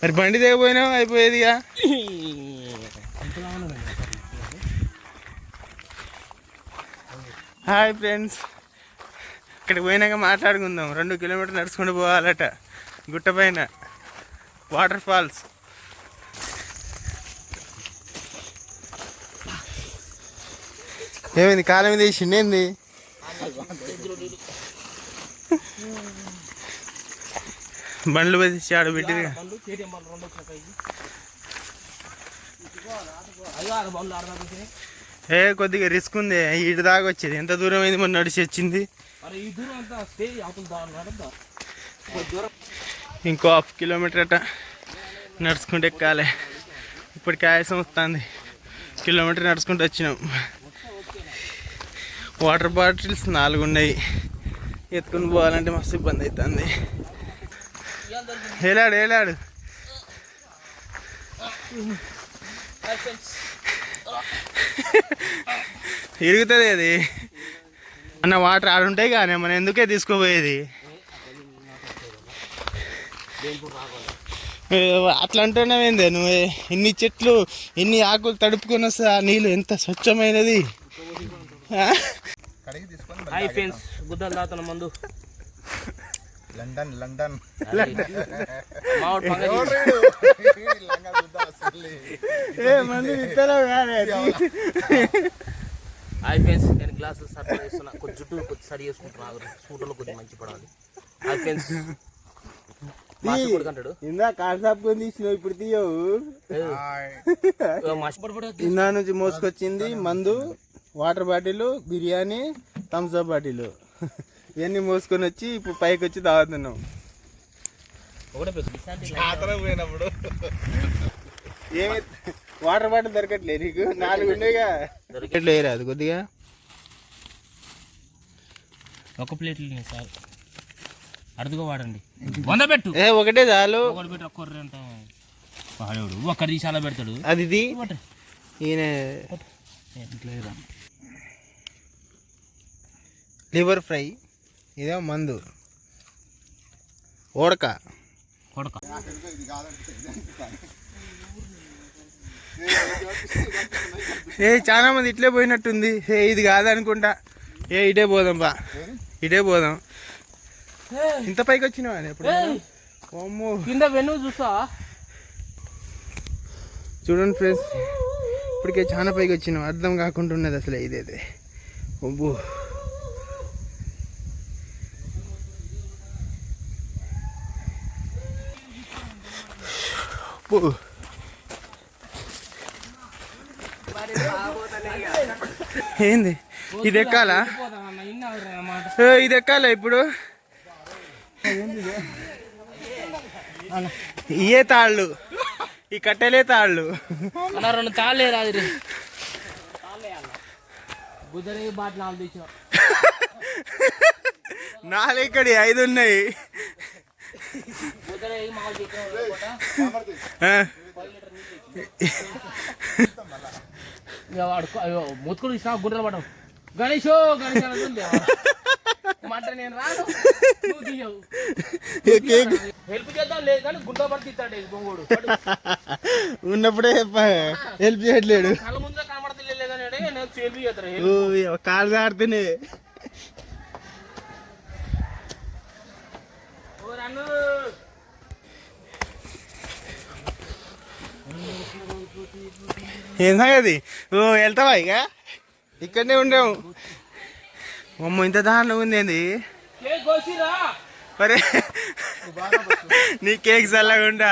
మరి బండి దిగపోయినావు అయిపోయేదిగా. Hi friends, ఇక్కడికి పోయినాక మాట్లాడుకుందాం. 2 కిలోమీటర్లు నడుచుకుంటూ పోవాలట గుట్ట పైన వాటర్ ఫాల్స్. ఏమైంది కాలం మీద వేసిండి ఏంది? బండ్లు పది ఆడ పెట్టింది. కొద్దిగా రిస్క్ ఉంది, ఇటు దాకా వచ్చేది. ఎంత దూరం అయింది మన నడిచి వచ్చింది. ఇంకో 1/2 కిలోమీటర్ అట నడుచుకుంటే ఎక్కాలి. ఇప్పటికి ఆయాసం వస్తుంది. కిలోమీటర్ నడుచుకుంటూ వచ్చినాం. వాటర్ బాటిల్స్ 4 ఉన్నాయి. ఎత్తుకుని పోవాలంటే మస్తు ఇబ్బంది అవుతుంది. ఏలాడు ఇరుగుతుంది అది అన్న. వాటర్ ఆడుంటాయి కానీ మనం ఎందుకే తీసుకోపోయేది. అట్లా అంటున్నావేందే నువ్వు? ఇన్ని చెట్లు, ఇన్ని ఆకులు తడుపుకొని వస్తే ఆ నీళ్ళు ఎంత స్వచ్ఛమైనది. మందు లండన్ లండన్ హాయ్ ఫ్రెండ్స్, నేను గ్లాసులు సర్వ్ చేస్తున్నా. కొంచెం జుట్టు కొద్ది సరి చేసుకుంటున్నా. సూటలో కొద్దిగా మంచి పడాలి. హాయ్ ఫ్రెండ్స్, ఇందా కాన్సాప్ కొని తీసినావు, ఇప్పుడు తీయవు. ఇందా నుంచి మోసుకొచ్చింది మందు, water bottle, biryani, Thums Up bottle ఇవన్నీ మోసుకొని వచ్చి ఇప్పుడు పైకి వచ్చి తాగుతున్నాం. పోయినప్పుడు ఏమి వాటర్ బాటిల్ దొరకట్లేదు నీకు? 4 ఉండేగా దొరకట్లేరా? అది కొద్దిగా ఒక ప్లేట్ సార్ అడుగుగా వాడండి. 100 పెట్టు. ఒకటే చాలు. ఒక్కరి చాలా పెడతాడు. అది ఈయన లివర్ ఫ్రై, ఇదే మందు ఓడక. చాలా మంది ఇట్లే పోయినట్టుంది. ఇది కాదనుకుంటా. ఇటే పోదాం బా, ఇటే పోదాం. ఇంత పైకి వచ్చినావా ఎప్పుడు? అమ్మో, కింద వెన్ను చూస్తా. చూడండి ఫ్రెండ్స్, ఇప్పటికే చాలా పైకి వచ్చినాం. అర్థం కాకుండా ఉన్నది అసలు ఇదైతే. అబ్బో, ఏంది ఇది ఎక్కాలా? ఇది ఎక్కాలా ఇప్పుడు? ఇయే తాళ్ళు, ఈ కట్టెలే తాళ్ళు. 2 తాళ్ళే రాదు. బాటిల్ 4 ఇక్కడి 5 ఉన్నాయి. మూతుకుడు ఇష్టం గుంటలు పడవు. గణేష్ మాట నేను రాను, హెల్ప్ చేద్దాం లేదు కానీ గుంట పడితే ఇస్తాడు బొంగోడు. ఉన్నప్పుడే హెల్ప్ చేయట్లేడు. కళ్ళ ముందు కనబడతలేదని కాలు జాడితేనే ఏం సంగతి? వెళ్తావా ఇక? ఇక్కడనే ఉండేము. అమ్మ, ఇంత దారుణం ఉంది ఏంది? మరి నీ కేక్ చల్లగుండా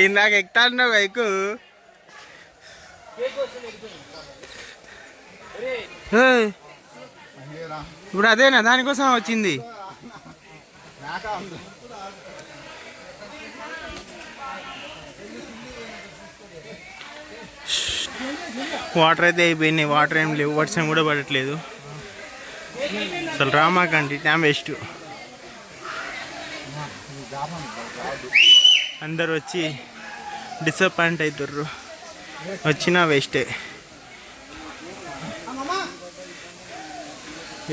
ఇందాక ఎక్కుతా అన్నావు ఎక్కు. ఇప్పుడు అదేనా దానికోసం వచ్చింది? వాటర్ అయితే అయిపోయినాయి. వాటర్ ఏం లేవు, వర్షం కూడా పడట్లేదు. అసలు రామాకండి టైం వేస్ట్. అందరు వచ్చి డిసప్పాయింట్ అవుతుర్రు. వచ్చినా వేస్టే.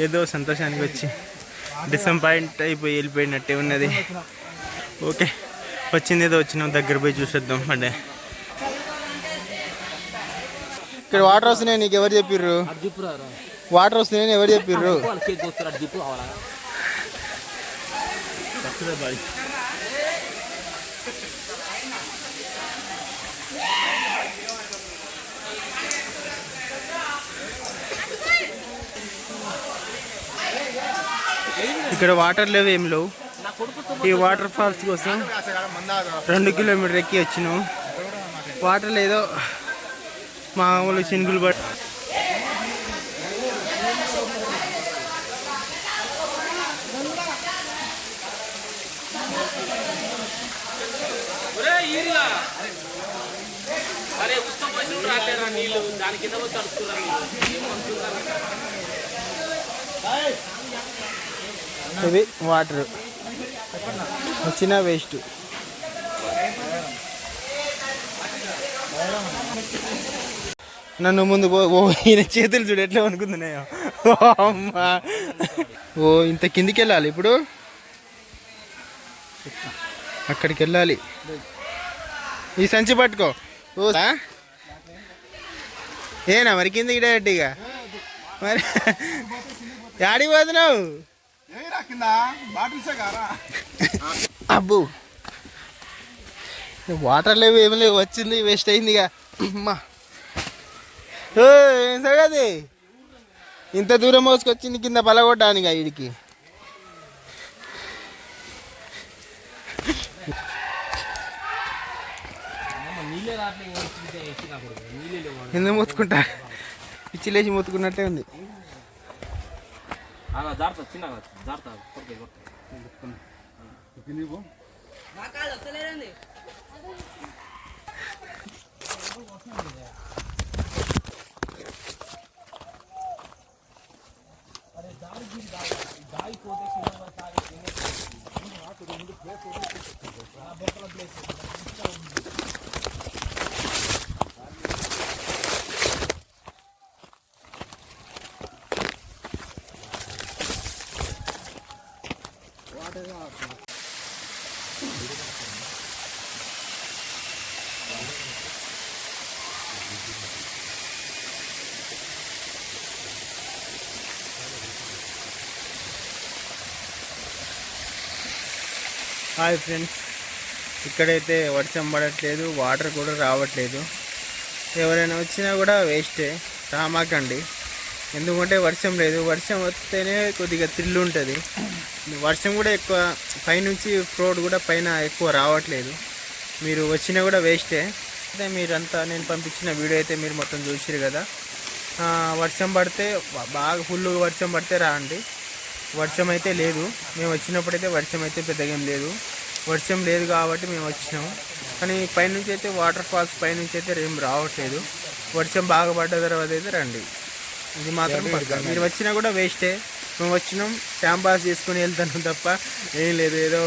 ఏదో సంతోషానికి వచ్చి డిసప్పాయింట్ అయిపోయి వెళ్ళిపోయినట్టే ఉన్నది. ఓకే, వచ్చింది ఏదో వచ్చినాం, దగ్గర పోయి చూసేద్దాం. అంటే ఇక్కడ వాటర్ వస్తున్నాయి, నీకు ఎవరు చెప్పిర్రు? వాటర్ వస్తున్నాయని ఎవరు చెప్పిర్రు? ఇక్కడ వాటర్ లేవు, ఏం లేవు. ఈ వాటర్ ఫాల్స్ కోసం 2 కిలోమీటర్ ఎక్కి వచ్చినాం. వాటర్ లేదో మామూలు చినుకులు పడి ఇవి వాటర్ వచ్చిన వేస్ట్. నన్ను ముందు ఈయన చేతులు చూడు ఎట్లా అనుకుంటున్నాయో. అమ్మా, ఓ ఇంత కిందికి వెళ్ళాలి ఇప్పుడు, అక్కడికి వెళ్ళాలి. ఈ సంచి పట్టుకో. ఓ ఏనా మరి కిందికి డైరెక్ట్గా? మరి యాడికి పోతున్నావు? అబ్బు, వాటర్ లేవు, ఏమి లేవు, వచ్చింది వేస్ట్ అయిందిగా. అమ్మా, ఏం సగది ఇంత దూరం మోసుకొచ్చింది కింద పలగొట్టానిగా వీడికి. కింద మూతుకుంటా, పిచ్చిలేసి మూతుకున్నట్టే ఉంది. హాయ్ ఫ్రెండ్స్, ఇక్కడైతే వర్షం పడట్లేదు, వాటర్ కూడా రావట్లేదు. ఎవరైనా వచ్చినా కూడా వేస్టే, రామాకండి. ఎందుకంటే వర్షం లేదు. వర్షం వస్తేనే కొద్దిగా థ్రిల్ ఉంటుంది. వర్షం కూడా ఎక్కువ పైనుంచి ఫ్లోట్ కూడా పైన ఎక్కువ రావట్లేదు. మీరు వచ్చినా కూడా వేస్టే. అయితే మీరంతా నేను పంపించిన వీడియో అయితే మీరు మొత్తం చూసిరు కదా. వర్షం పడితే బాగా ఫుల్గా వర్షం పడితే రాండి. వర్షం అయితే లేదు, మేము వచ్చినప్పుడైతే వర్షం అయితే పెద్దగా ఏం లేదు. వర్షం లేదు కాబట్టి మేము వచ్చినాము. కానీ పైనుంచి అయితే వాటర్ ఫాల్స్ పైనుంచి అయితే ఏం రావట్లేదు. వర్షం బాగా పడ్డ తర్వాత అయితే రండి. ఇది మాత్రం పక్క. మీరు వచ్చినా కూడా వేస్టే. మేము వచ్చినాం, టైం పాస్ చేసుకుని వెళ్తాను తప్ప ఏం లేదు. ఏదో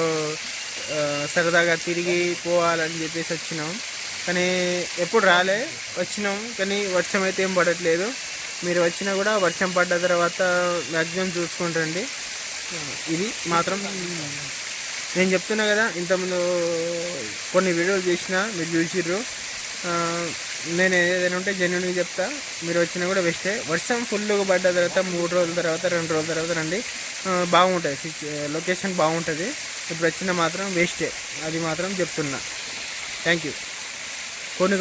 సరదాగా తిరిగి పోవాలని చెప్పేసి వచ్చినాం. కానీ ఎప్పుడు రాలే, వచ్చినాం. కానీ వర్షం అయితే ఏం పడట్లేదు. మీరు వచ్చినా కూడా వర్షం పడ్డ తర్వాత మ్యాక్సిమం చూసుకుంటండి. ఇది మాత్రం నేను చెప్తున్నా కదా, ఇంతకుముందు కొన్ని వీడియోలు చేసినా మీరు చూసిర్రు. నేను ఏదైనా ఉంటే జెన్యున్గా చెప్తా. మీరు వచ్చినా కూడా వేస్టే. వర్షం ఫుల్గా పడ్డ తర్వాత 3 రోజుల తర్వాత 2 రోజుల తర్వాత రండి, బాగుంటుంది. లొకేషన్ బాగుంటుంది. ఇప్పుడు వచ్చినా మాత్రం వేస్టే, అది మాత్రం చెప్తున్నా. Thank you. కొన్ని